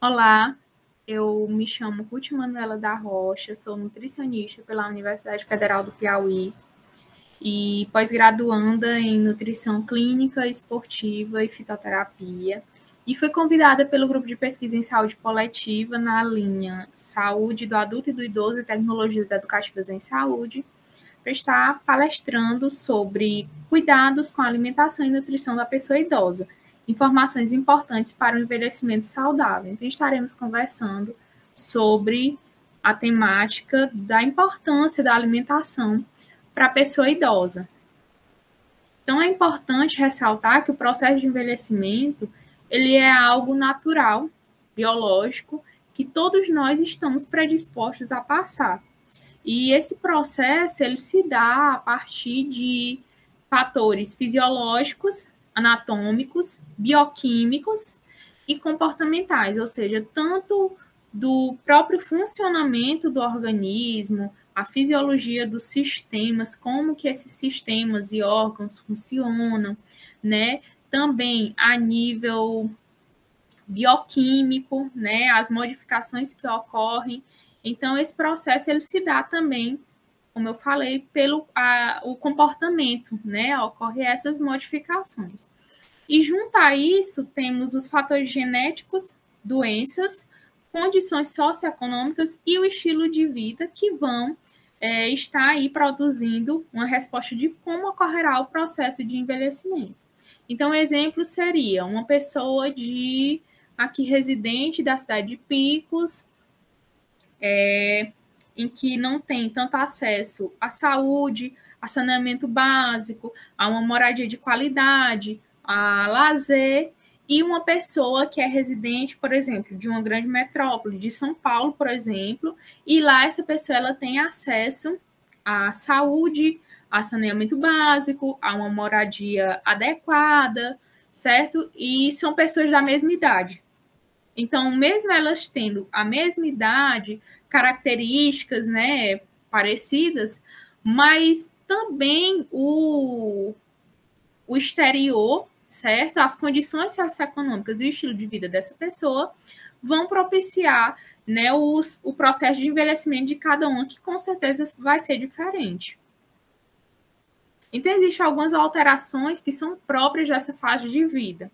Olá, eu me chamo Ruth Manuela da Rocha, sou nutricionista pela Universidade Federal do Piauí e pós-graduanda em nutrição clínica, esportiva e fitoterapia. E fui convidada pelo grupo de pesquisa em saúde coletiva na linha Saúde do Adulto e do Idoso e Tecnologias Educativas em Saúde, para estar palestrando sobre cuidados com a alimentação e nutrição da pessoa idosa, informações importantes para o envelhecimento saudável. Então, estaremos conversando sobre a temática da importância da alimentação para a pessoa idosa. Então, é importante ressaltar que o processo de envelhecimento ele é algo natural, biológico, que todos nós estamos predispostos a passar. E esse processo ele se dá a partir de fatores fisiológicos, anatômicos, bioquímicos e comportamentais, ou seja, tanto do próprio funcionamento do organismo, a fisiologia dos sistemas, como que esses sistemas e órgãos funcionam, né? Também a nível bioquímico, né? As modificações que ocorrem. Então, esse processo ele se dá também, como eu falei, pelo o comportamento, né? Ocorrem essas modificações. E junto a isso, temos os fatores genéticos, doenças, condições socioeconômicas e o estilo de vida que vão estar aí produzindo uma resposta de como ocorrerá o processo de envelhecimento. Então, exemplo seria uma pessoa aqui residente da cidade de Picos, em que não tem tanto acesso à saúde, a saneamento básico, a uma moradia de qualidade, a lazer, e uma pessoa que é residente, por exemplo, de uma grande metrópole, de São Paulo, por exemplo, e lá essa pessoa ela tem acesso à saúde, a saneamento básico, a uma moradia adequada, certo? E são pessoas da mesma idade. Então, mesmo elas tendo a mesma idade, características, né, parecidas, mas também o exterior, certo? As condições socioeconômicas e o estilo de vida dessa pessoa vão propiciar, né, o processo de envelhecimento de cada um, que com certeza vai ser diferente. Então, existem algumas alterações que são próprias dessa fase de vida.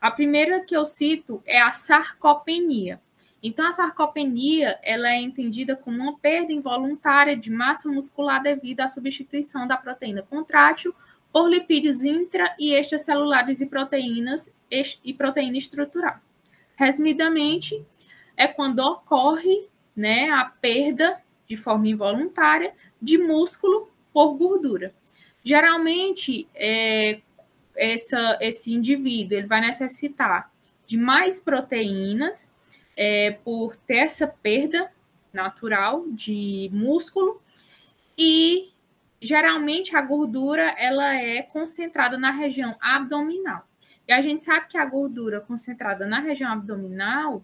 A primeira que eu cito é a sarcopenia. Então, a sarcopenia ela é entendida como uma perda involuntária de massa muscular devido à substituição da proteína contrátil por lipídios intra- e extracelulares e proteína estrutural. Resumidamente, é quando ocorre, né, a perda de forma involuntária de músculo por gordura. Geralmente, esse indivíduo ele vai necessitar de mais proteínas por ter essa perda natural de músculo e geralmente a gordura ela é concentrada na região abdominal. E a gente sabe que a gordura concentrada na região abdominal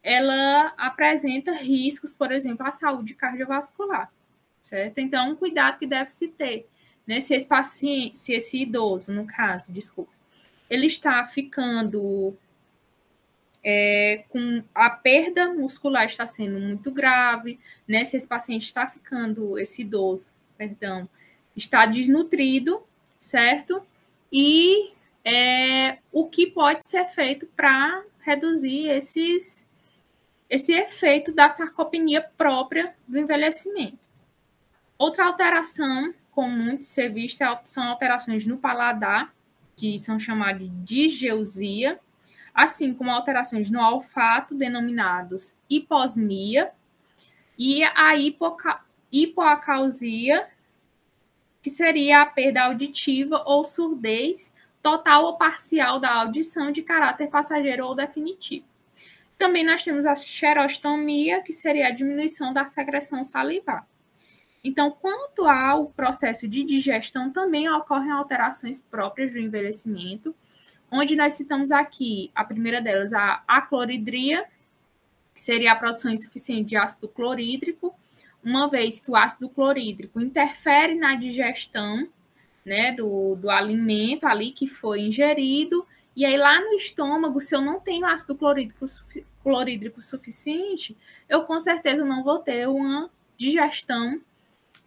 ela apresenta riscos, por exemplo, à saúde cardiovascular, certo? Então, um cuidado que deve se ter, né? Se esse paciente, se esse idoso, no caso, desculpa, ele está ficando com a perda muscular está sendo muito grave, né? Se esse paciente está ficando, esse idoso, perdão, está desnutrido, certo? E o que pode ser feito para reduzir esse efeito da sarcopenia própria do envelhecimento. Outra alteração comum de ser vista são alterações no paladar, que são chamadas de disgeusia, assim como alterações no olfato, denominados hiposmia, e a hipoacausia, que seria a perda auditiva ou surdez total ou parcial da audição de caráter passageiro ou definitivo. Também nós temos a xerostomia, que seria a diminuição da secreção salivar. Então, quanto ao processo de digestão, também ocorrem alterações próprias do envelhecimento, onde nós citamos aqui, a primeira delas, a acloridria, que seria a produção insuficiente de ácido clorídrico, uma vez que o ácido clorídrico interfere na digestão, né, do alimento ali que foi ingerido, E aí, lá no estômago, se eu não tenho ácido clorídrico suficiente, eu com certeza não vou ter uma digestão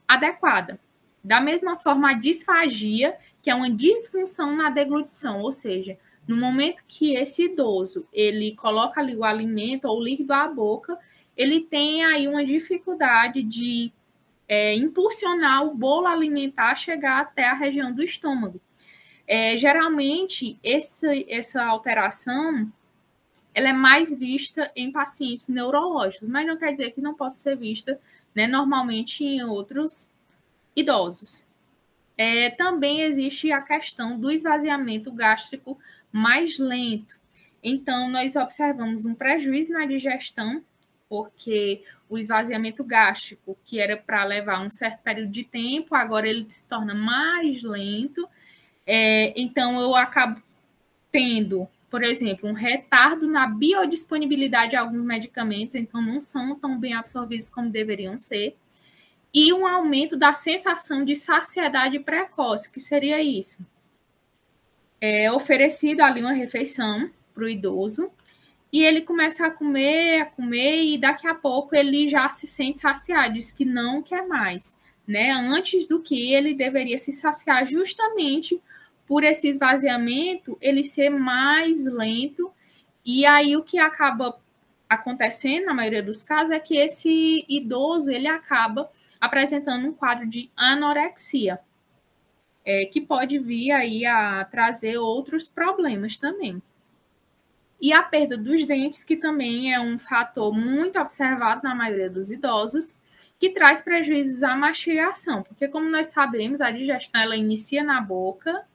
adequada. Da mesma forma, a disfagia, que é uma disfunção na deglutição, ou seja, no momento que esse idoso ele coloca ali o alimento ou o líquido à boca, ele tem aí uma dificuldade de impulsionar o bolo alimentar a chegar até a região do estômago. Geralmente, essa alteração ela é mais vista em pacientes neurológicos, mas não quer dizer que não possa ser vista, né, normalmente em outros idosos. Também existe a questão do esvaziamento gástrico mais lento. Então, nós observamos um prejuízo na digestão, porque o esvaziamento gástrico, que era para levar um certo período de tempo, agora ele se torna mais lento. Então, eu acabo tendo, por exemplo, um retardo na biodisponibilidade de alguns medicamentos, então não são tão bem absorvidos como deveriam ser, e um aumento da sensação de saciedade precoce, que seria isso? Oferecido ali uma refeição para o idoso, e ele começa a comer, e daqui a pouco ele já se sente saciado, diz que não quer mais, né? Antes do que ele deveria se saciar, justamente por esse esvaziamento, ele ser mais lento, e aí o que acaba acontecendo, na maioria dos casos, é que esse idoso, ele acaba apresentando um quadro de anorexia, que pode vir aí a trazer outros problemas também. E a perda dos dentes, que também é um fator muito observado na maioria dos idosos, que traz prejuízos à mastigação, porque como nós sabemos, a digestão ela inicia na boca,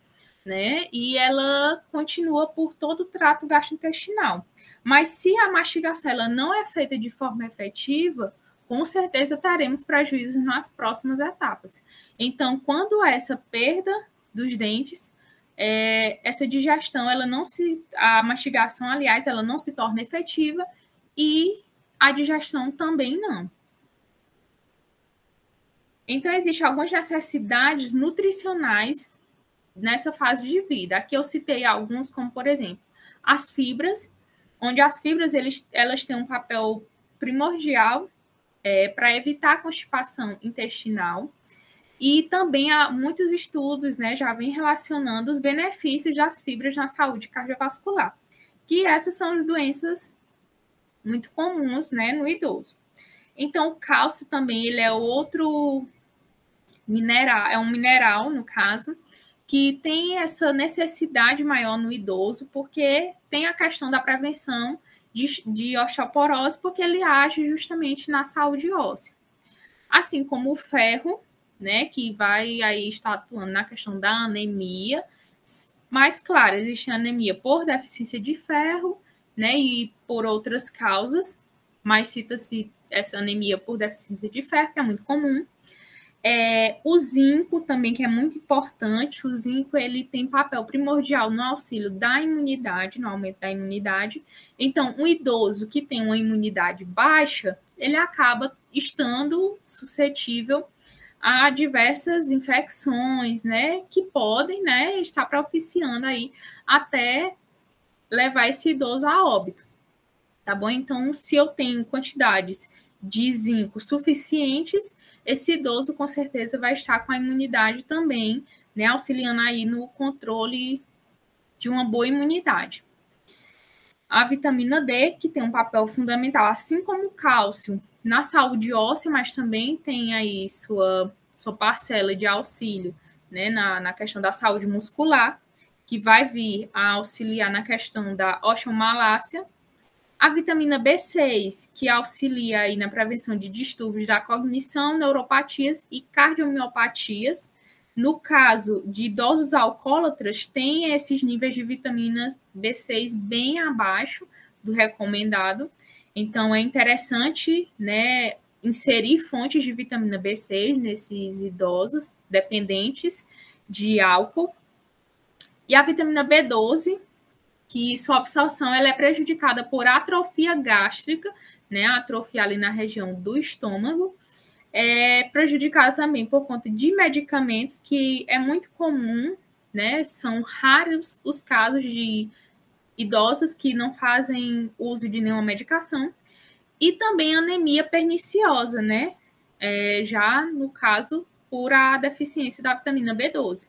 né, e ela continua por todo o trato gastrointestinal. Mas se a mastigação ela não é feita de forma efetiva, com certeza teremos prejuízos nas próximas etapas. Então, quando essa perda dos dentes, essa digestão, a mastigação, aliás, ela não se torna efetiva e a digestão também não. Então, existem algumas necessidades nutricionais nessa fase de vida. Aqui eu citei alguns, como, por exemplo, as fibras, onde as fibras elas têm um papel primordial para evitar a constipação intestinal. E também há muitos estudos, né, já vêm relacionando os benefícios das fibras na saúde cardiovascular, que essas são doenças muito comuns, né, no idoso. Então, o cálcio também ele é outro mineral, é um mineral, no caso, que tem essa necessidade maior no idoso, porque tem a questão da prevenção de osteoporose, porque ele age justamente na saúde óssea. Assim como o ferro, né, que vai aí estar atuando na questão da anemia, mas, claro, existe anemia por deficiência de ferro, né, e por outras causas, mas cita-se essa anemia por deficiência de ferro, que é muito comum. O zinco também, que é muito importante, o zinco ele tem papel primordial no auxílio da imunidade, no aumento da imunidade. Então, um idoso que tem uma imunidade baixa, ele acaba estando suscetível a diversas infecções, né, que podem, né, estar propiciando aí até levar esse idoso a óbito, tá bom? Então, se eu tenho quantidades de zinco suficientes, esse idoso com certeza vai estar com a imunidade também, né, auxiliando aí no controle de uma boa imunidade. A vitamina D, que tem um papel fundamental, assim como o cálcio, na saúde óssea, mas também tem aí sua parcela de auxílio, né, na questão da saúde muscular, que vai vir a auxiliar na questão da osteomalácia. A vitamina B6, que auxilia aí na prevenção de distúrbios da cognição, neuropatias e cardiomiopatias. No caso de idosos alcoólatras, tem esses níveis de vitamina B6 bem abaixo do recomendado. Então, é interessante, né, inserir fontes de vitamina B6 nesses idosos dependentes de álcool. E a vitamina B12, que sua absorção ela é prejudicada por atrofia gástrica, né, atrofia ali na região do estômago, prejudicada também por conta de medicamentos, que é muito comum né? São raros os casos de idosos que não fazem uso de nenhuma medicação. E também anemia perniciosa, né? Já no caso, por a deficiência da vitamina B12.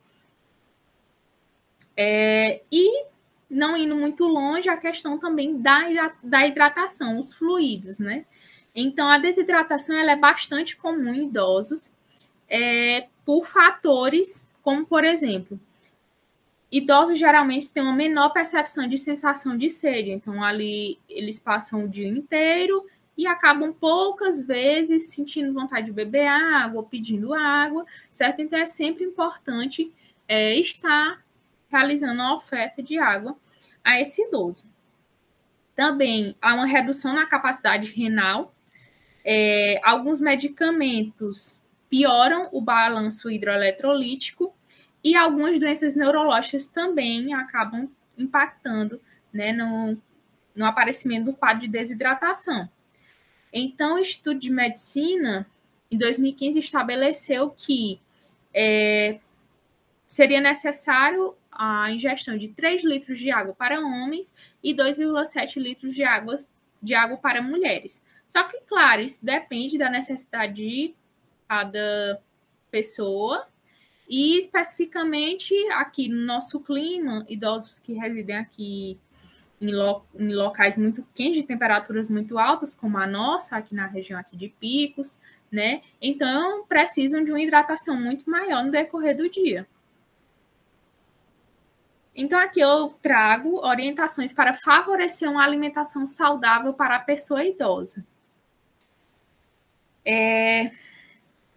E não indo muito longe, a questão também da hidratação, os fluidos, né? Então, a desidratação ela é bastante comum em idosos, por fatores como, por exemplo, idosos geralmente têm uma menor percepção de sensação de sede, então ali eles passam o dia inteiro e acabam poucas vezes sentindo vontade de beber água, pedindo água, certo? Então é sempre importante estar realizando a oferta de água a esse idoso. Também há uma redução na capacidade renal, alguns medicamentos pioram o balanço hidroeletrolítico e algumas doenças neurológicas também acabam impactando, né, no aparecimento do quadro de desidratação. Então, o Instituto de Medicina, em 2015, estabeleceu que seria necessário a ingestão de 3 litros de água para homens e 2,7 litros de água para mulheres. Só que, claro, isso depende da necessidade de cada pessoa e, especificamente, aqui no nosso clima, idosos que residem aqui em locais muito quentes, de temperaturas muito altas, como a nossa, aqui na região aqui de Picos, né? Então, precisam de uma hidratação muito maior no decorrer do dia. Então, aqui eu trago orientações para favorecer uma alimentação saudável para a pessoa idosa.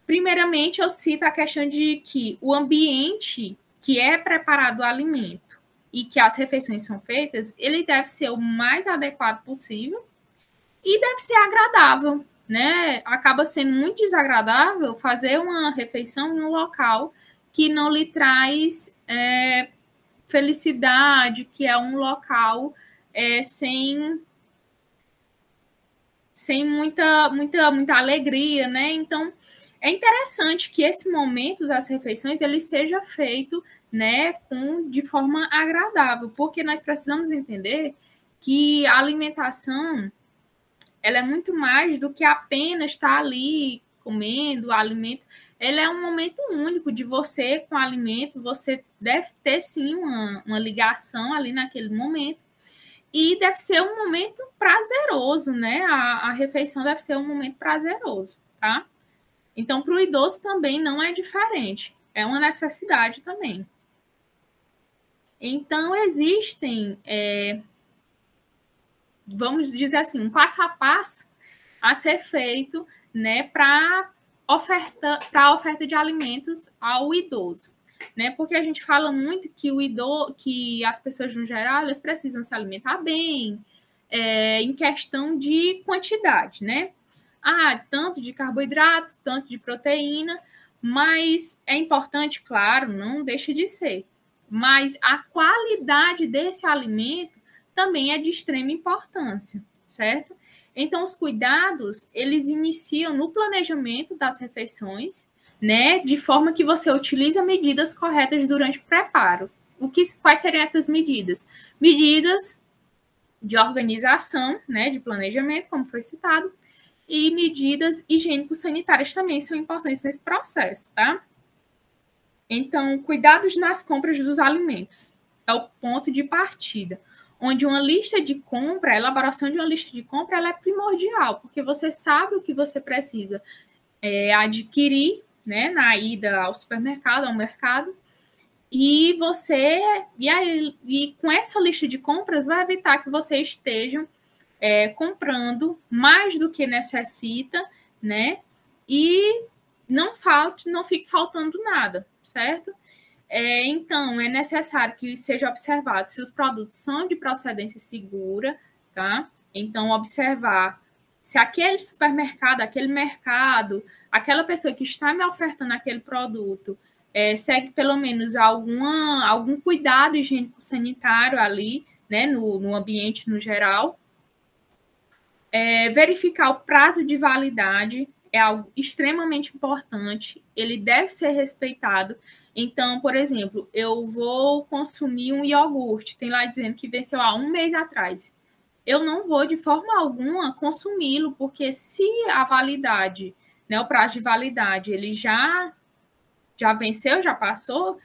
Primeiramente, eu cito a questão de que o ambiente que é preparado o alimento e que as refeições são feitas, ele deve ser o mais adequado possível e deve ser agradável, né? Acaba sendo muito desagradável fazer uma refeição em um local que não lhe traz felicidade, que é um local sem muita alegria, né? Então, é interessante que esse momento das refeições ele seja feito, né, de forma agradável, porque nós precisamos entender que a alimentação ela é muito mais do que apenas estar ali comendo o alimento. Ela é um momento único de você com o alimento, você deve ter sim uma ligação ali naquele momento. E deve ser um momento prazeroso, né? A refeição deve ser um momento prazeroso, tá? Então, para o idoso também não é diferente. É uma necessidade também. Então, existem, vamos dizer assim, um passo a passo a ser feito, né, para a oferta de alimentos ao idoso. Né? Porque a gente fala muito que as pessoas, no geral, elas precisam se alimentar bem, em questão de quantidade, né? Tanto de carboidrato, tanto de proteína, mas é importante, claro, não deixa de ser. Mas a qualidade desse alimento também é de extrema importância, certo? Então, os cuidados, eles iniciam no planejamento das refeições, né, de forma que você utilize medidas corretas durante o preparo. Quais seriam essas medidas? Medidas de organização, né, de planejamento, como foi citado, e medidas higiênico-sanitárias também são importantes nesse processo, tá? Então, cuidados nas compras dos alimentos é o ponto de partida, onde uma lista de compra, a elaboração de uma lista de compra, ela é primordial, porque você sabe o que você precisa adquirir, né, na ida ao supermercado, ao mercado, e com essa lista de compras vai evitar que você esteja comprando mais do que necessita, né, e não fique faltando nada, certo? Então, é necessário que seja observado se os produtos são de procedência segura, tá? Então, observar se aquele supermercado, aquele mercado, aquela pessoa que está me ofertando aquele produto segue pelo menos algum cuidado higiênico-sanitário ali, né, no ambiente no geral. Verificar o prazo de validade, é algo extremamente importante, ele deve ser respeitado. Então, por exemplo, eu vou consumir um iogurte, tem lá dizendo que venceu há 1 mês atrás. Eu não vou, de forma alguma, consumi-lo, porque se a validade, né, o prazo de validade, ele já venceu, já passou,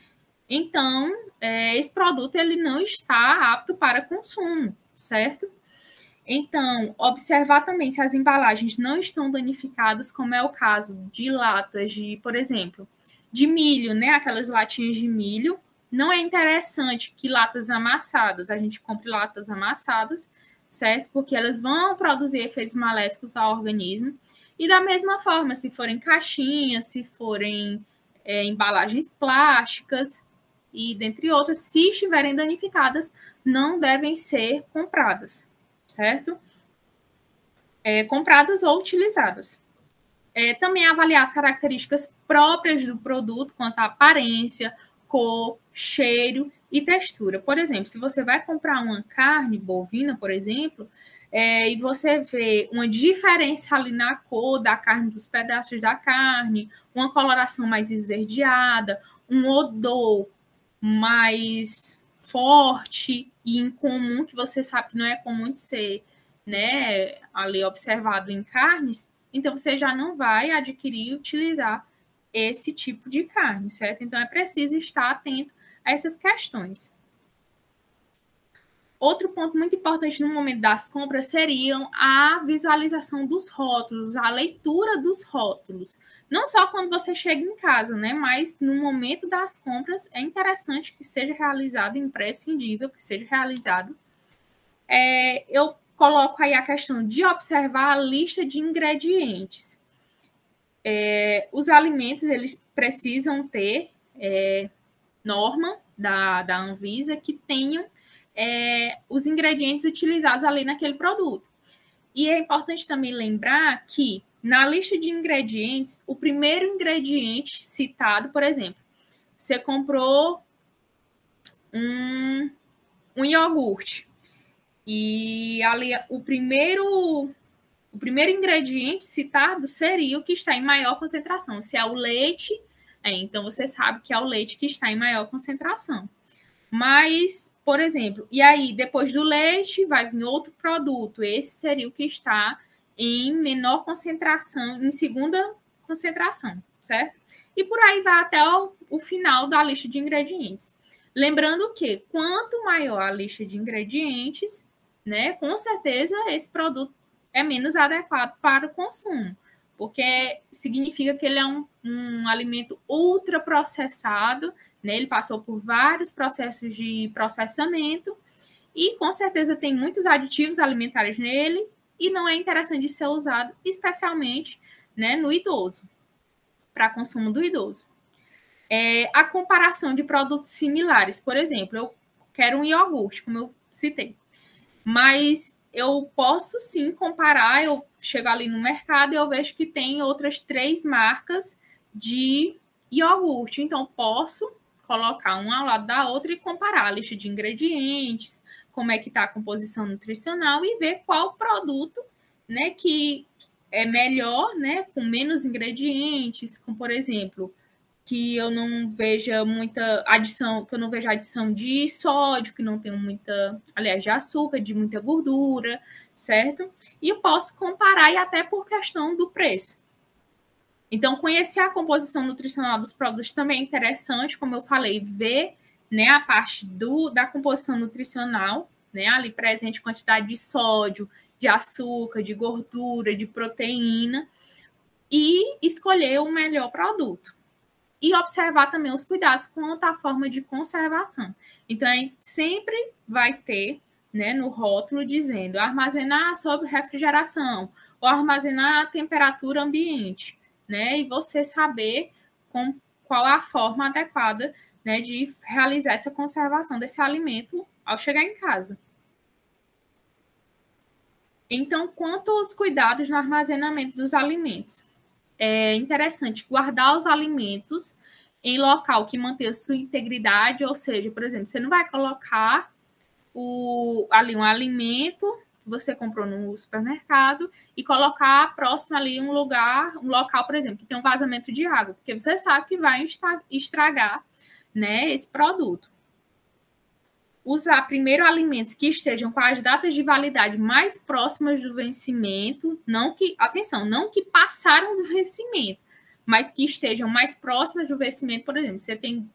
então esse produto ele não está apto para consumo, certo? Então, observar também se as embalagens não estão danificadas, como é o caso de latas de, por exemplo, de milho, né? Aquelas latinhas de milho. Não é interessante que latas amassadas, a gente compre latas amassadas, certo? Porque elas vão produzir efeitos maléficos ao organismo. E da mesma forma, se forem caixinhas, se forem embalagens plásticas e dentre outras, se estiverem danificadas, não devem ser compradas, certo? Compradas ou utilizadas. Também avaliar as características próprias do produto quanto à aparência, cor, cheiro e textura. Por exemplo, se você vai comprar uma carne bovina, por exemplo, e você vê uma diferença ali na cor da carne, dos pedaços da carne, uma coloração mais esverdeada, um odor mais forte e incomum, que você sabe que não é comum de ser, né, ali observado em carnes, então você já não vai adquirir e utilizar esse tipo de carne, certo? Então é preciso estar atento a essas questões. Outro ponto muito importante no momento das compras seriam a visualização dos rótulos, a leitura dos rótulos. Não só quando você chega em casa, né? Mas no momento das compras é interessante que seja realizado, imprescindível que seja realizado. Eu coloco aí a questão de observar a lista de ingredientes. Os alimentos, eles precisam ter norma da Anvisa que tenham os ingredientes utilizados ali naquele produto. E é importante também lembrar que na lista de ingredientes, o primeiro ingrediente citado, por exemplo, você comprou um iogurte e ali o primeiro ingrediente citado seria o que está em maior concentração. Se é o leite, então você sabe que é o leite que está em maior concentração. Mas, por exemplo, e aí depois do leite vai vir outro produto. Esse seria o que está em menor concentração, em segunda concentração, certo? E por aí vai até o final da lista de ingredientes. Lembrando que quanto maior a lista de ingredientes, né, com certeza esse produto é menos adequado para o consumo, porque significa que ele é um alimento ultraprocessado, né? Ele passou por vários processos de processamento e com certeza tem muitos aditivos alimentares nele e não é interessante de ser usado, especialmente, né, no idoso, para consumo do idoso. A comparação de produtos similares, por exemplo, eu quero um iogurte, como eu citei, mas eu posso sim comparar, eu chego ali no mercado e eu vejo que tem outras 3 marcas de iogurte, então posso colocar uma ao lado da outra e comparar a lista de ingredientes, como é que está a composição nutricional e ver qual produto, né, que é melhor, né, com menos ingredientes, com, por exemplo, que eu não veja muita adição, que eu não veja adição de sódio, que não tenha muita, aliás, de açúcar, de muita gordura, certo? E eu posso comparar e até por questão do preço. Então, conhecer a composição nutricional dos produtos também é interessante, como eu falei, ver, né, a parte da composição nutricional, né, ali presente quantidade de sódio, de açúcar, de gordura, de proteína, e escolher o melhor produto. E observar também os cuidados quanto à forma de conservação. Então, a gente sempre vai ter, né, no rótulo dizendo armazenar sob refrigeração ou armazenar a temperatura ambiente, né? E você saber qual é a forma adequada, né, de realizar essa conservação desse alimento ao chegar em casa. Então, quanto aos cuidados no armazenamento dos alimentos, é interessante guardar os alimentos em local que mantenha sua integridade, ou seja, por exemplo, você não vai colocar ali um alimento que que você comprou no supermercado e colocar próximo ali um local, por exemplo, que tem um vazamento de água, porque você sabe que vai estragar, né, esse produto. Usar primeiro alimentos que estejam com as datas de validade mais próximas do vencimento, não que passaram do vencimento, mas que estejam mais próximas do vencimento. Por exemplo, você tem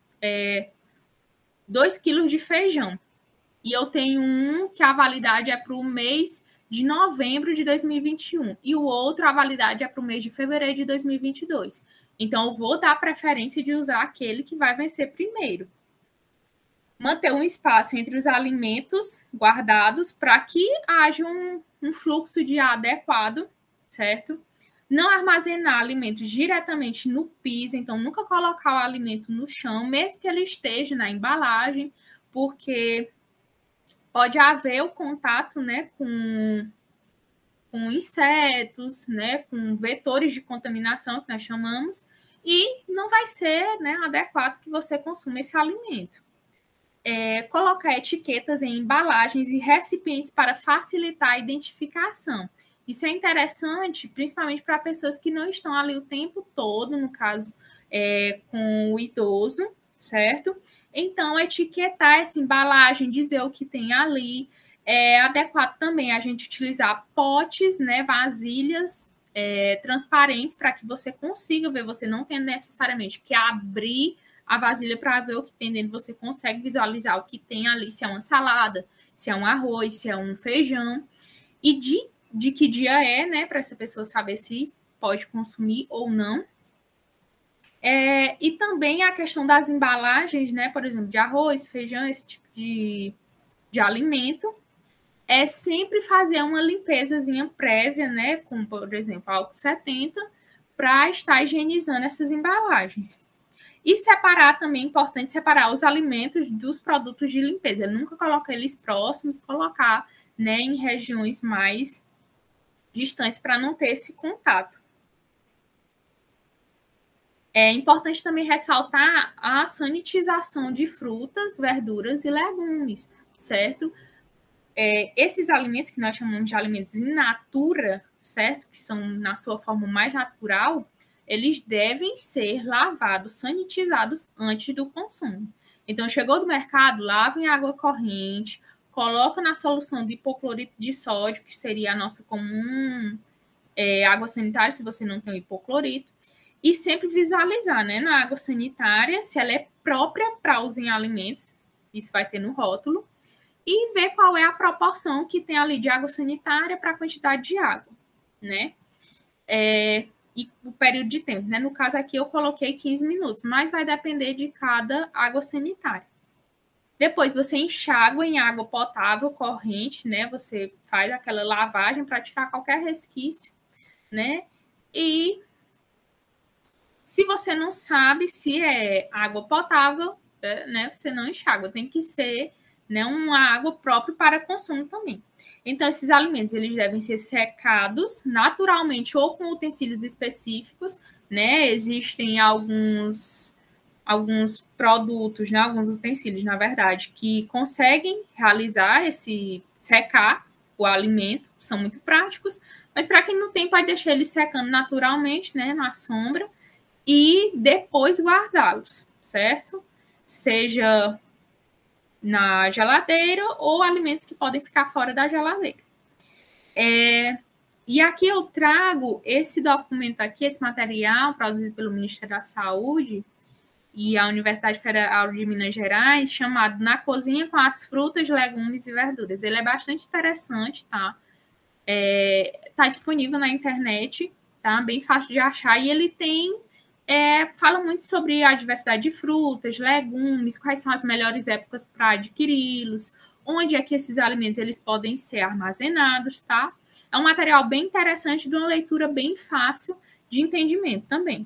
2 quilos de feijão e eu tenho um que a validade é para o mês de novembro de 2021 e o outro a validade é para o mês de fevereiro de 2022. Então, eu vou dar preferência de usar aquele que vai vencer primeiro. Manter um espaço entre os alimentos guardados para que haja um fluxo de ar adequado, certo? Não armazenar alimentos diretamente no piso, então nunca colocar o alimento no chão, mesmo que ele esteja na embalagem, porque pode haver o contato, né, com insetos, né, com vetores de contaminação, que nós chamamos, e não vai ser, né, adequado que você consuma esse alimento. Colocar etiquetas em embalagens e recipientes para facilitar a identificação. Isso é interessante, principalmente para pessoas que não estão ali o tempo todo, no caso, com o idoso, certo? Então, etiquetar essa embalagem, dizer o que tem ali. É adequado também a gente utilizar potes, né, vasilhas transparentes para que você consiga ver, você não tem necessariamente que abrir a vasilha para ver o que tem dentro, você consegue visualizar o que tem ali, se é uma salada, se é um arroz, se é um feijão, e de que dia é, né, para essa pessoa saber se pode consumir ou não. E também a questão das embalagens, né, por exemplo, de arroz, feijão, esse tipo de alimento, é sempre fazer uma limpezazinha prévia, né, com, por exemplo, álcool 70, para estar higienizando essas embalagens. E separar também, é importante separar os alimentos dos produtos de limpeza. Nunca colocar eles próximos, colocar, né, em regiões mais distantes para não ter esse contato. É importante também ressaltar a sanitização de frutas, verduras e legumes, certo? Esses alimentos que nós chamamos de alimentos in natura, certo? Que são na sua forma mais natural, eles devem ser lavados, sanitizados antes do consumo. Então, chegou do mercado, lava em água corrente, coloca na solução de hipoclorito de sódio, que seria a nossa comum água sanitária, se você não tem o hipoclorito, e sempre visualizar, né, na água sanitária, se ela é própria para uso em alimentos, isso vai ter no rótulo, e ver qual é a proporção que tem ali de água sanitária para a quantidade de água, né? E o período de tempo, né? No caso aqui eu coloquei 15 minutos, mas vai depender de cada água sanitária. Depois você enxágua em água potável corrente, né? Você faz aquela lavagem para tirar qualquer resquício, né? E se você não sabe se é água potável, né? Você não enxágua, tem que ser, né, uma água própria para consumo também. Então, esses alimentos eles devem ser secados naturalmente ou com utensílios específicos, né? Existem alguns produtos, né, alguns utensílios, na verdade, que conseguem realizar secar o alimento, são muito práticos, mas para quem não tem, pode deixar ele secando naturalmente, né, na sombra, e depois guardá-los, certo? Seja na geladeira ou alimentos que podem ficar fora da geladeira. E aqui eu trago esse documento aqui, esse material produzido pelo Ministério da Saúde e a Universidade Federal de Minas Gerais, chamado Na Cozinha com as Frutas, Legumes e Verduras. Ele é bastante interessante, tá? Tá disponível na internet, tá? Bem fácil de achar, e ele tem fala muito sobre a diversidade de frutas, legumes, quais são as melhores épocas para adquiri-los, onde é que esses alimentos eles podem ser armazenados, tá? É um material bem interessante, de uma leitura bem fácil de entendimento também.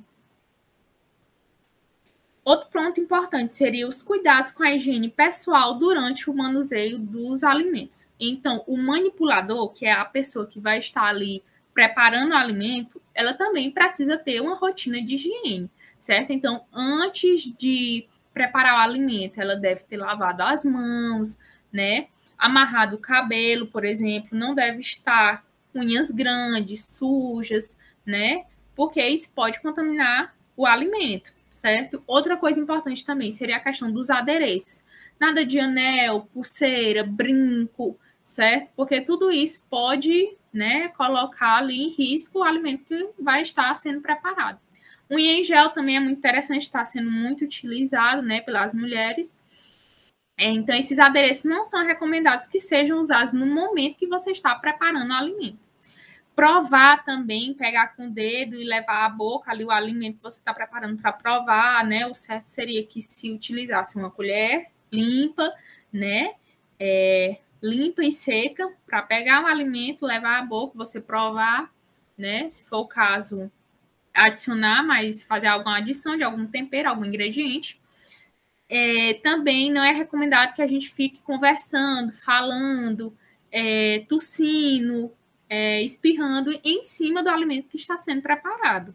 Outro ponto importante seria os cuidados com a higiene pessoal durante o manuseio dos alimentos. Então, o manipulador, que é a pessoa que vai estar ali preparando o alimento, ela também precisa ter uma rotina de higiene, certo? Então, antes de preparar o alimento, ela deve ter lavado as mãos, né? amarrado o cabelo, por exemplo, não deve estar unhas grandes, sujas, né? Porque isso pode contaminar o alimento, certo? Outra coisa importante também seria a questão dos adereços. Nada de anel, pulseira, brinco, certo? Porque tudo isso pode, né, colocar ali em risco o alimento que vai estar sendo preparado. Unha em gel também é muito interessante, está sendo muito utilizado, né, pelas mulheres. Então, esses adereços não são recomendados que sejam usados no momento que você está preparando o alimento. Provar também, pegar com o dedo e levar à boca ali o alimento que você está preparando para provar, né? O certo seria que se utilizasse uma colher limpa, né? Limpa e seca, para pegar o alimento, levar à boca, você provar, né? Se for o caso, adicionar, mas fazer alguma adição de algum tempero, algum ingrediente. Também não é recomendado que a gente fique conversando, falando, tossindo, espirrando em cima do alimento que está sendo preparado.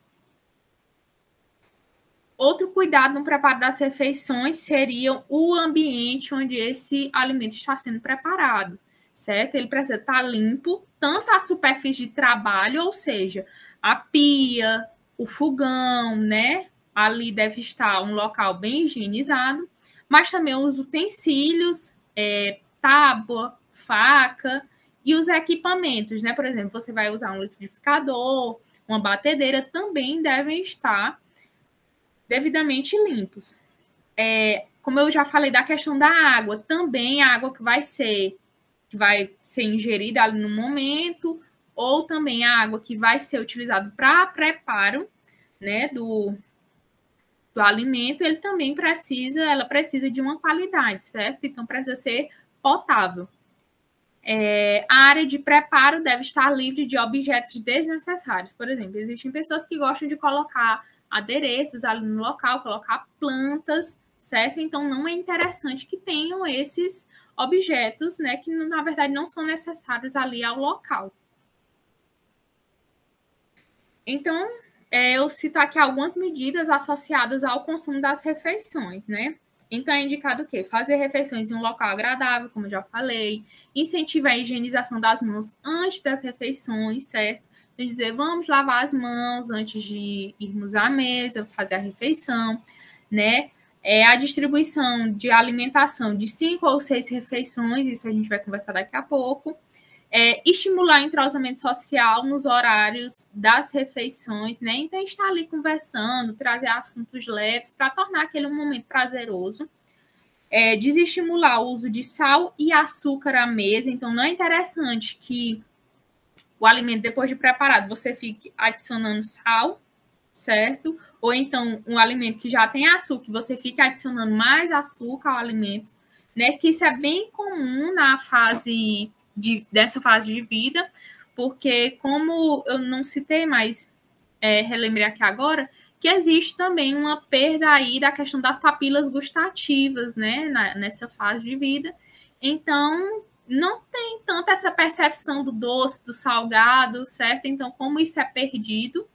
Outro cuidado no preparo das refeições seria o ambiente onde esse alimento está sendo preparado, certo? Ele precisa estar limpo, tanto a superfície de trabalho, ou seja, a pia, o fogão, né? Ali deve estar um local bem higienizado, mas também os utensílios, tábua, faca e os equipamentos, né? Por exemplo, você vai usar um liquidificador, uma batedeira, também devem estar devidamente limpos. Como eu já falei da questão da água, também a água que vai ser ingerida ali no momento, ou também a água que vai ser utilizada para preparo, né, do alimento, ela precisa de uma qualidade, certo? Então, precisa ser potável. A área de preparo deve estar livre de objetos desnecessários. Por exemplo, existem pessoas que gostam de colocar adereços ali no local, colocar plantas, certo? Então, não é interessante que tenham esses objetos, né, que na verdade não são necessários ali ao local. Então, eu cito aqui algumas medidas associadas ao consumo das refeições, né? Então, é indicado o quê? Fazer refeições em um local agradável, como eu já falei, incentivar a higienização das mãos antes das refeições, certo? Então, dizer, vamos lavar as mãos antes de irmos à mesa, fazer a refeição, né? A distribuição de alimentação de 5 ou 6 refeições, isso a gente vai conversar daqui a pouco. Estimular entrosamento social nos horários das refeições, né? Então, estar ali conversando, trazer assuntos leves para tornar aquele um momento prazeroso. Desestimular o uso de sal e açúcar à mesa. Então, não é interessante que o alimento, depois de preparado, você fique adicionando sal, certo? Ou então, um alimento que já tem açúcar, você fique adicionando mais açúcar ao alimento, né? Que isso é bem comum na dessa fase de vida, porque como eu não citei, mas relembrei aqui agora, que existe também uma perda aí da questão das papilas gustativas, né, nessa fase de vida. Então, não tem tanta essa percepção do doce, do salgado, certo? Então, como isso é perdido,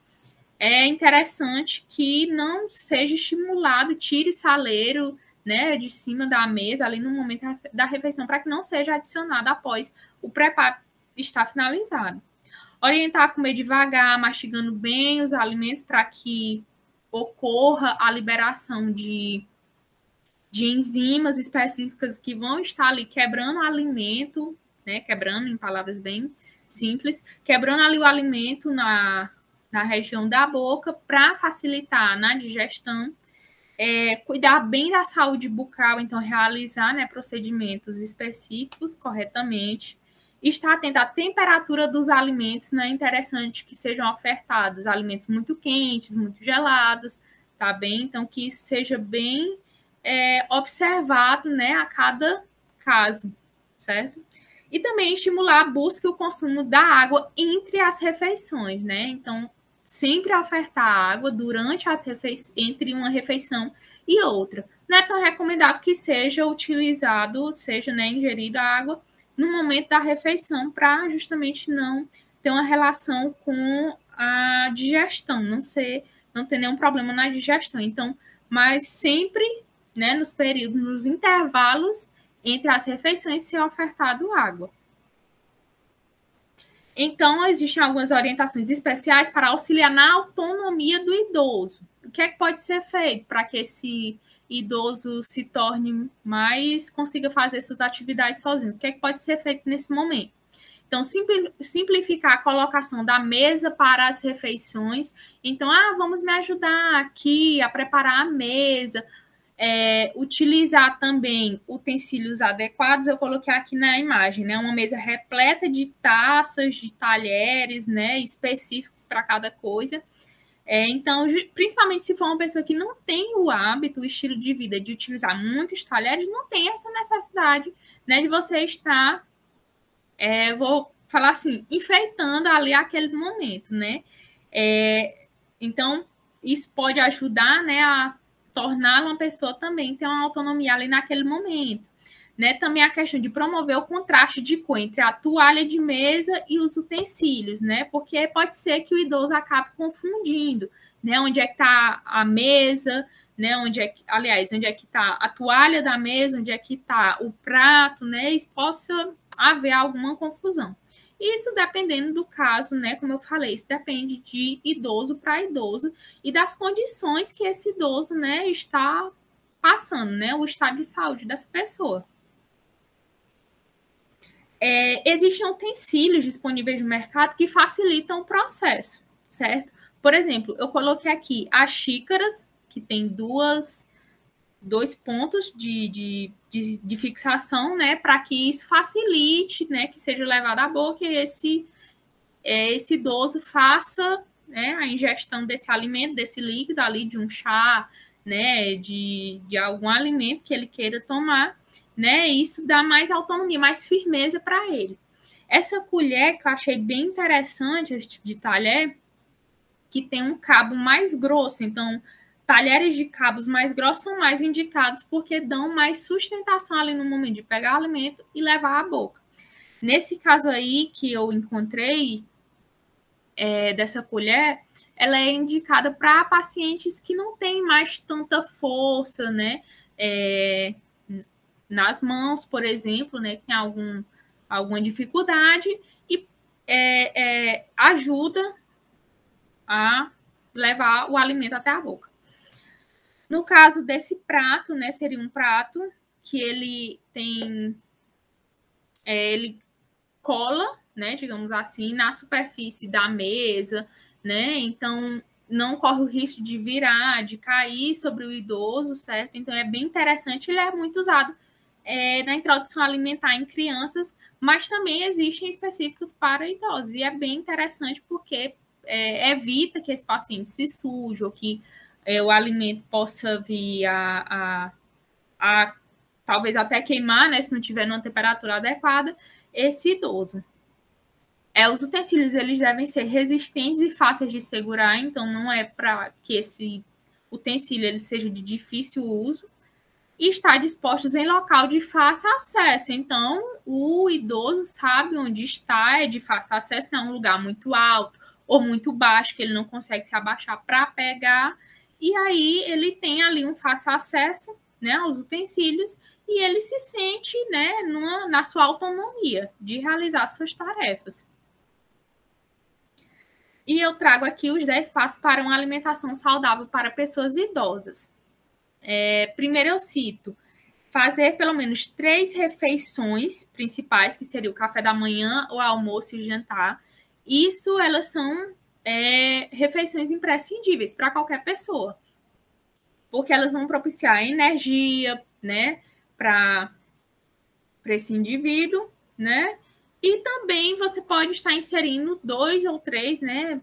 é interessante que não seja estimulado, tire saleiro, né, de cima da mesa, ali no momento da refeição, para que não seja adicionado após o preparo estar finalizado. Orientar a comer devagar, mastigando bem os alimentos para que ocorra a liberação de enzimas específicas que vão estar ali quebrando o alimento, né, quebrando, em palavras bem simples, quebrando ali o alimento na região da boca para facilitar na digestão. Cuidar bem da saúde bucal, então realizar, né, procedimentos específicos corretamente. Estar atento à temperatura dos alimentos, não é interessante que sejam ofertados alimentos muito quentes, muito gelados, tá bem? Então, que isso seja bem observado, né, a cada caso, certo? E também estimular a busca e o consumo da água entre as refeições, né? Então, sempre ofertar água durante entre uma refeição e outra. Não é tão recomendável que seja utilizado, seja, né, ingerida água no momento da refeição para justamente não ter uma relação com a digestão, não ter nenhum problema na digestão. Então, mas sempre, né, nos intervalos entre as refeições ser ofertado água. Então, existem algumas orientações especiais para auxiliar na autonomia do idoso. O que é que pode ser feito para que esse idoso se torne mais, consiga fazer suas atividades sozinho? O que é que pode ser feito nesse momento? Então, simplificar a colocação da mesa para as refeições. Então, vamos me ajudar aqui a preparar a mesa. Utilizar também utensílios adequados, eu coloquei aqui na imagem, né? Uma mesa repleta de taças, de talheres, né? Específicos para cada coisa. Então, principalmente se for uma pessoa que não tem o hábito, o estilo de vida de utilizar muitos talheres, não tem essa necessidade, né? De você estar, vou falar assim, enfeitando ali aquele momento, né? Então, isso pode ajudar, né? A tornar uma pessoa também ter uma autonomia ali naquele momento. Né? Também a questão de promover o contraste de cor entre a toalha de mesa e os utensílios, né? Porque pode ser que o idoso acabe confundindo, né? Onde é que está a mesa, né? Onde é que está a toalha da mesa, onde é que está o prato, né? E possa haver alguma confusão. Isso dependendo do caso, né? Como eu falei, isso depende de idoso para idoso e das condições que esse idoso, né, está passando, né? O estado de saúde dessa pessoa. Existem utensílios disponíveis no mercado que facilitam o processo, certo? Por exemplo, eu coloquei aqui as xícaras, que tem dois pontos de fixação, né, para que isso facilite, né, que seja levado à boca e esse idoso faça, né, a ingestão desse alimento, desse líquido ali, de um chá, né, de algum alimento que ele queira tomar, né, isso dá mais autonomia, mais firmeza para ele. Essa colher que eu achei bem interessante, esse tipo de talher, que tem um cabo mais grosso, então talheres de cabos mais grossos são mais indicados porque dão mais sustentação ali no momento de pegar o alimento e levar à boca. Nesse caso aí que eu encontrei dessa colher, ela é indicada para pacientes que não têm mais tanta força, né? Nas mãos, por exemplo, né? Tem alguma dificuldade e ajuda a levar o alimento até a boca. No caso desse prato, né, seria um prato que ele tem, ele cola, né, digamos assim, na superfície da mesa, né, então não corre o risco de virar, de cair sobre o idoso, certo? Então é bem interessante, ele é muito usado na introdução alimentar em crianças, mas também existem específicos para idosos, e é bem interessante porque evita que esse paciente se suje, ou que o alimento possa vir a talvez até queimar, né, se não tiver numa temperatura adequada, esse idoso. Os utensílios eles devem ser resistentes e fáceis de segurar, então não é para que esse utensílio ele seja de difícil uso, e estar dispostos em local de fácil acesso. Então, o idoso sabe onde está, é de fácil acesso, não é um lugar muito alto ou muito baixo, que ele não consegue se abaixar para pegar, e aí ele tem ali um fácil acesso, né, aos utensílios, e ele se sente, né, na sua autonomia de realizar suas tarefas. E eu trago aqui os 10 passos para uma alimentação saudável para pessoas idosas. Primeiro eu cito, fazer pelo menos 3 refeições principais, que seria o café da manhã, o almoço e o jantar. Isso, elas são refeições imprescindíveis para qualquer pessoa, porque elas vão propiciar energia, né, para esse indivíduo, né, e também você pode estar inserindo 2 ou 3, né,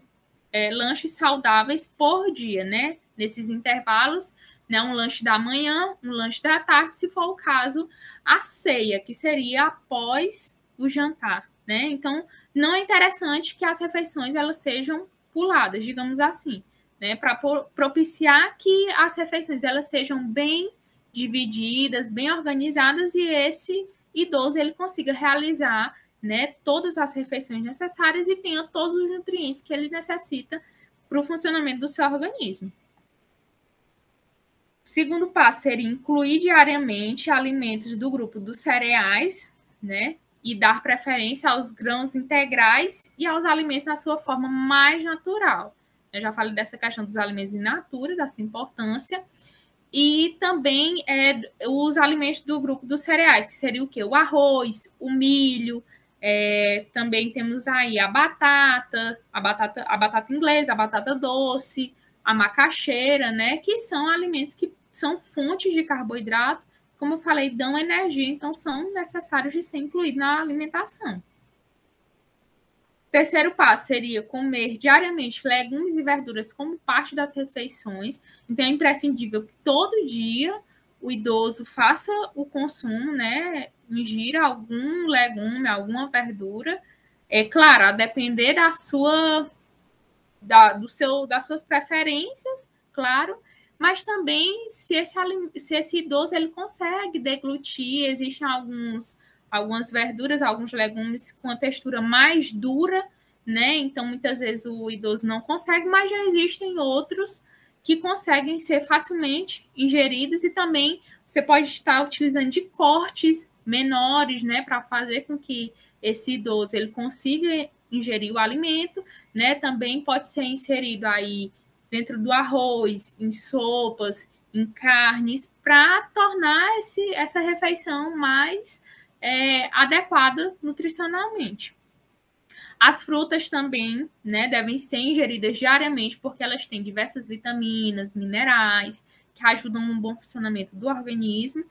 lanches saudáveis por dia, né, nesses intervalos, né, um lanche da manhã, um lanche da tarde, se for o caso, a ceia, que seria após o jantar, né? Então, não é interessante que as refeições elas sejam puladas, digamos assim, né, para propiciar que as refeições elas sejam bem divididas, bem organizadas e esse idoso ele consiga realizar, né, todas as refeições necessárias e tenha todos os nutrientes que ele necessita para o funcionamento do seu organismo. Segundo passo seria incluir diariamente alimentos do grupo dos cereais, né? E dar preferência aos grãos integrais e aos alimentos na sua forma mais natural. Eu já falei dessa questão dos alimentos in natura, da sua importância. E também os alimentos do grupo dos cereais, que seria o quê? O arroz, o milho, também temos aí a batata inglesa, a batata doce, a macaxeira, né? Que são alimentos que são fontes de carboidrato, como eu falei, dão energia, então são necessários de ser incluídos na alimentação. Terceiro passo seria comer diariamente legumes e verduras como parte das refeições. Então, é imprescindível que todo dia o idoso faça o consumo, né? Ingira algum legume, alguma verdura. É claro, a depender das suas preferências, claro, mas também se esse idoso ele consegue deglutir, existem algumas verduras, alguns legumes com a textura mais dura, né? Então, muitas vezes o idoso não consegue, mas já existem outros que conseguem ser facilmente ingeridos e também você pode estar utilizando de cortes menores, né, para fazer com que esse idoso ele consiga ingerir o alimento, né? Também pode ser inserido aí dentro do arroz, em sopas, em carnes, para tornar essa refeição mais adequada nutricionalmente. As frutas também, né, devem ser ingeridas diariamente, porque elas têm diversas vitaminas, minerais, que ajudam no bom funcionamento do organismo.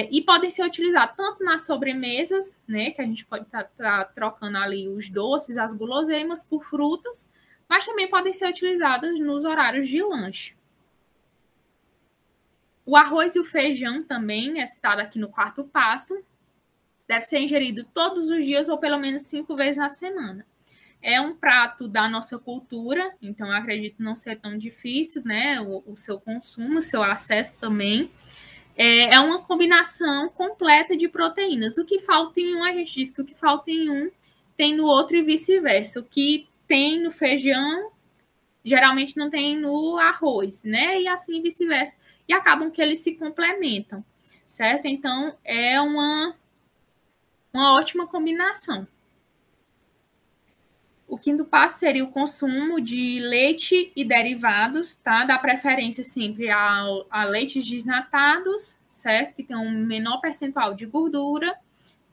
E podem ser utilizados tanto nas sobremesas, né, que a gente pode estar trocando ali os doces, as guloseimas por frutas, mas também podem ser utilizados nos horários de lanche. O arroz e o feijão também é citado aqui no quarto passo, deve ser ingerido todos os dias ou pelo menos 5 vezes na semana. É um prato da nossa cultura, então acredito não ser tão difícil, né, o seu consumo, o seu acesso também. É uma combinação completa de proteínas. O que falta em um, a gente diz que o que falta em um tem no outro e vice-versa. O que tem no feijão, geralmente não tem no arroz, né? E assim vice-versa. E acabam que eles se complementam, certo? Então, é uma ótima combinação. O quinto passo seria o consumo de leite e derivados, tá? Dá preferência sempre a leites desnatados, certo? Que tem um menor percentual de gordura.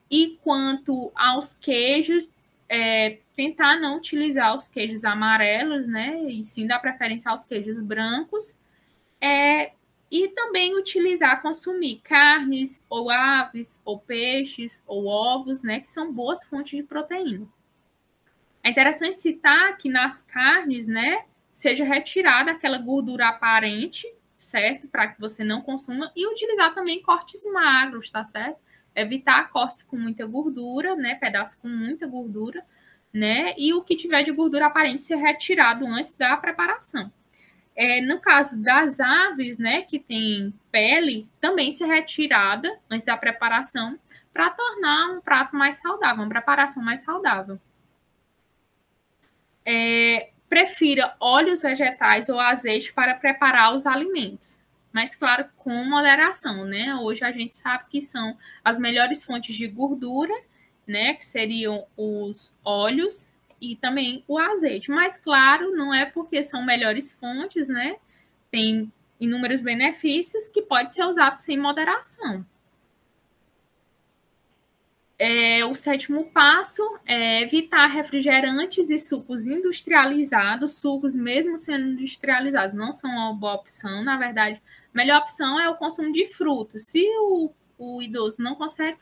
E quanto aos queijos, tentar não utilizar os queijos amarelos, né? E sim dar preferência aos queijos brancos. E também consumir carnes, ou aves, ou peixes, ou ovos, né? Que são boas fontes de proteína. É interessante citar que nas carnes, né, seja retirada aquela gordura aparente, certo? Para que você não consuma, e utilizar também cortes magros, tá certo? Evitar cortes com muita gordura, né, pedaços com muita gordura, né? E o que tiver de gordura aparente ser retirado antes da preparação. No caso das aves, né, que tem pele, também ser retirada antes da preparação para tornar um prato mais saudável, uma preparação mais saudável. Prefira óleos vegetais ou azeite para preparar os alimentos. Mas, claro, com moderação, né? Hoje a gente sabe que são as melhores fontes de gordura, né? Que seriam os óleos e também o azeite. Mas, claro, não é porque são melhores fontes, né? Tem inúmeros benefícios que pode ser usado sem moderação. O sétimo passo é evitar refrigerantes e sucos industrializados. Sucos, mesmo sendo industrializados, não são uma boa opção. Na verdade, a melhor opção é o consumo de frutas. Se o idoso não consegue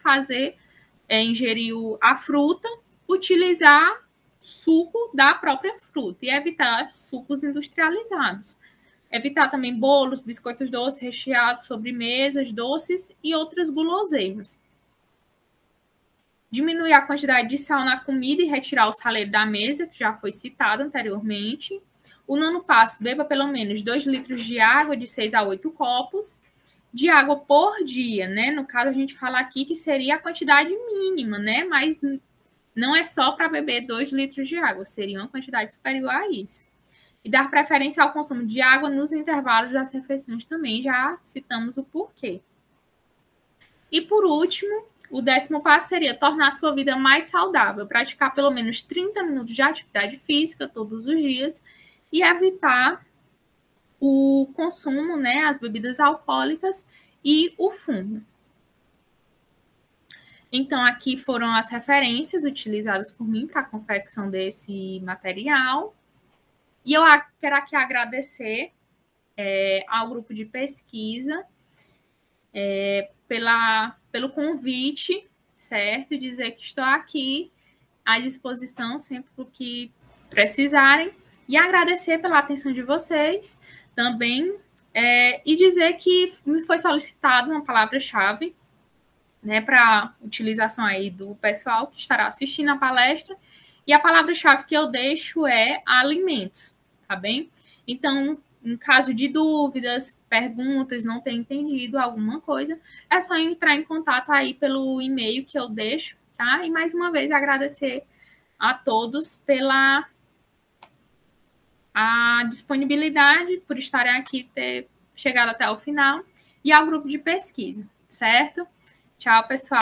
ingerir a fruta, utilizar suco da própria fruta e evitar sucos industrializados. Evitar também bolos, biscoitos doces, recheados, sobremesas, doces e outras guloseimas. Diminuir a quantidade de sal na comida e retirar o saleiro da mesa, que já foi citado anteriormente. O nono passo, beba pelo menos 2 litros de água, de 6 a 8 copos de água por dia, né? No caso, a gente fala aqui que seria a quantidade mínima, né? Mas não é só para beber 2 litros de água, seria uma quantidade superior a isso. E dar preferência ao consumo de água nos intervalos das refeições também, já citamos o porquê. E por último, o 10º passo seria tornar a sua vida mais saudável, praticar pelo menos 30 minutos de atividade física todos os dias e evitar o consumo, né, as bebidas alcoólicas e o fumo. Então, aqui foram as referências utilizadas por mim para a confecção desse material. E eu quero aqui agradecer ao grupo de pesquisa pelo convite, certo? Dizer que estou aqui à disposição sempre para o que precisarem. E agradecer pela atenção de vocês também. E dizer que me foi solicitado uma palavra-chave, né, para utilização aí do pessoal que estará assistindo a palestra. E a palavra-chave que eu deixo é alimentos, tá bem? Então, em caso de dúvidas, perguntas, não ter entendido alguma coisa, é só entrar em contato aí pelo e-mail que eu deixo, tá? E mais uma vez agradecer a todos pela a disponibilidade, por estarem aqui, ter chegado até o final, e ao grupo de pesquisa, certo? Tchau, pessoal.